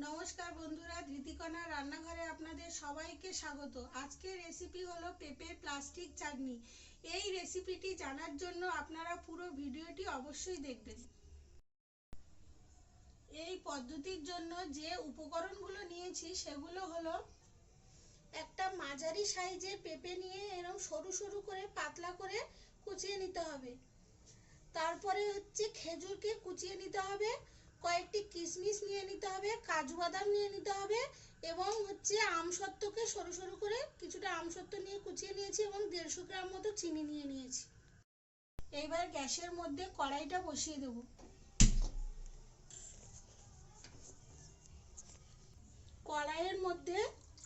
নমস্কার বন্ধুরা, ধৃতিকণা রান্নাঘরে আপনাদের সবাইকে স্বাগত। আজকের রেসিপি হলো পেঁপের প্লাস্টিক চাটনি। এই রেসিপিটি জানার জন্য আপনারা পুরো ভিডিওটি অবশ্যই দেখবেন। এই পদ্ধতির জন্য যে উপকরণগুলো নিয়েছি সেগুলো হলো একটা মাঝারি সাইজের পেঁপে নিয়ে এরকম সরু সরু করে পাতলা করে কুচিয়ে নিতে হবে। তারপরে খেজুরকে কুচিয়ে নিতে হবে, কয়েকটি কিশমিশ নিয়ে নিতে হবে, কাজু বাদাম নিয়ে নিতে হবে এবং আমসত্ত্বকে সরু সরু করে কিছুটা আমসত্ত্ব নিয়ে কুচিয়ে নিয়েছি এবং 150 গ্রাম মতো চিনি নিয়ে নিয়েছি। এবার গ্যাসের মধ্যে কড়াইটা বসিয়ে দেব। কড়াইয়ের মধ্যে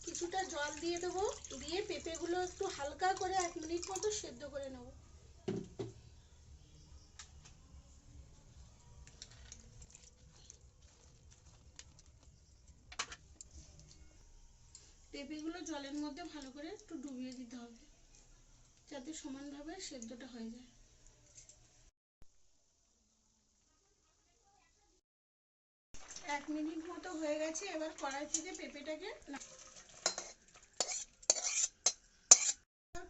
কিছুটা জল দিয়ে দেবো, দিয়ে পেঁপেগুলো একটু হালকা করে 1 মিনিট মতো সেদ্ধ করে নেব। পেঁপেগুলো জলের মধ্যে ভালো করে একটু ডুবিয়ে দিতে হবে যাতে সমানভাবে সেদ্ধটা হয়ে যায়। এক মিনিট মতো হয়ে গেছে। এবার কড়াই থেকে পেঁপেটাকে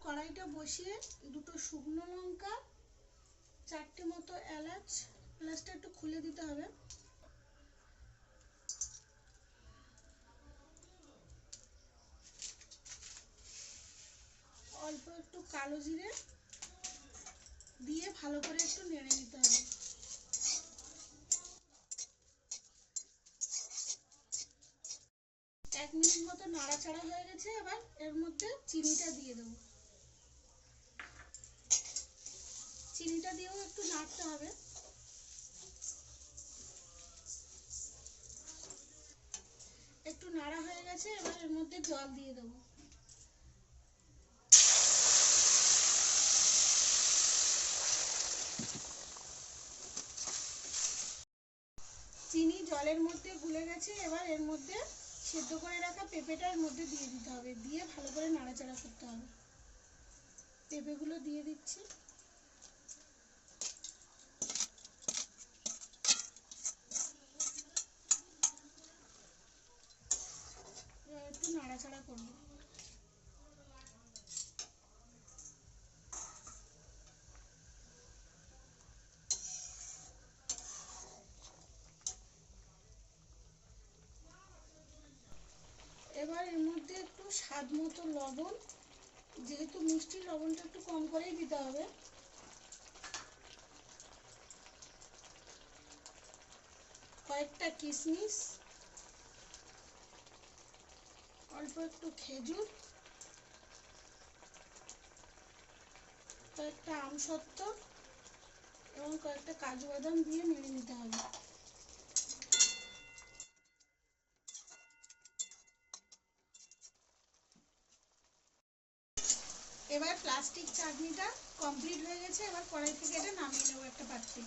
কড়াইটা বসিয়ে দুটো শুকনো লঙ্কা, 4টে মতো এলাচটা একটু খুলে দিতে হবে, অল্প একটু কালো জিরে দিয়ে ভালো করে একটু নেড়ে নিতে হবে। এক মিনিট মতো নাড়াচাড়া হয়ে গেছে। এবার এর মধ্যে চিনিটা দিয়ে দেবো। চিনিটা দিয়েও একটু নাড়তে হবে। একটু নাড়া হয়ে গেছে। এবার এর মধ্যে জল দিয়ে দেবো। চিনি জলের মধ্যে গুলে গেছে। এবার এর মধ্যে সেদ্ধ করে রাখা পেঁপেটা এর মধ্যে দিয়ে দিতে হবে, দিয়ে ভালো করে নাড়াচাড়া করতে হবে। পেঁপেগুলো দিয়ে দিচ্ছি। একটু নাড়াচাড়া করবো। এবার এর মধ্যে একটু স্বাদ মতো লবণ, যেহেতু মিষ্টি লবণটা একটু কম করেই দিতে হবে, কয়েকটা কিশমিশ, অল্প একটু খেজুর, কয়েকটা আমসত্ত্ব এবং কয়েকটা কাজু বাদাম দিয়ে নেড়ে নিতে হবে। এবার প্লাস্টিক চাটনিটা কমপ্লিট হয়ে গেছে। এবার কড়াই থেকে এটা নামিয়ে নেবো একটা পাত্রে।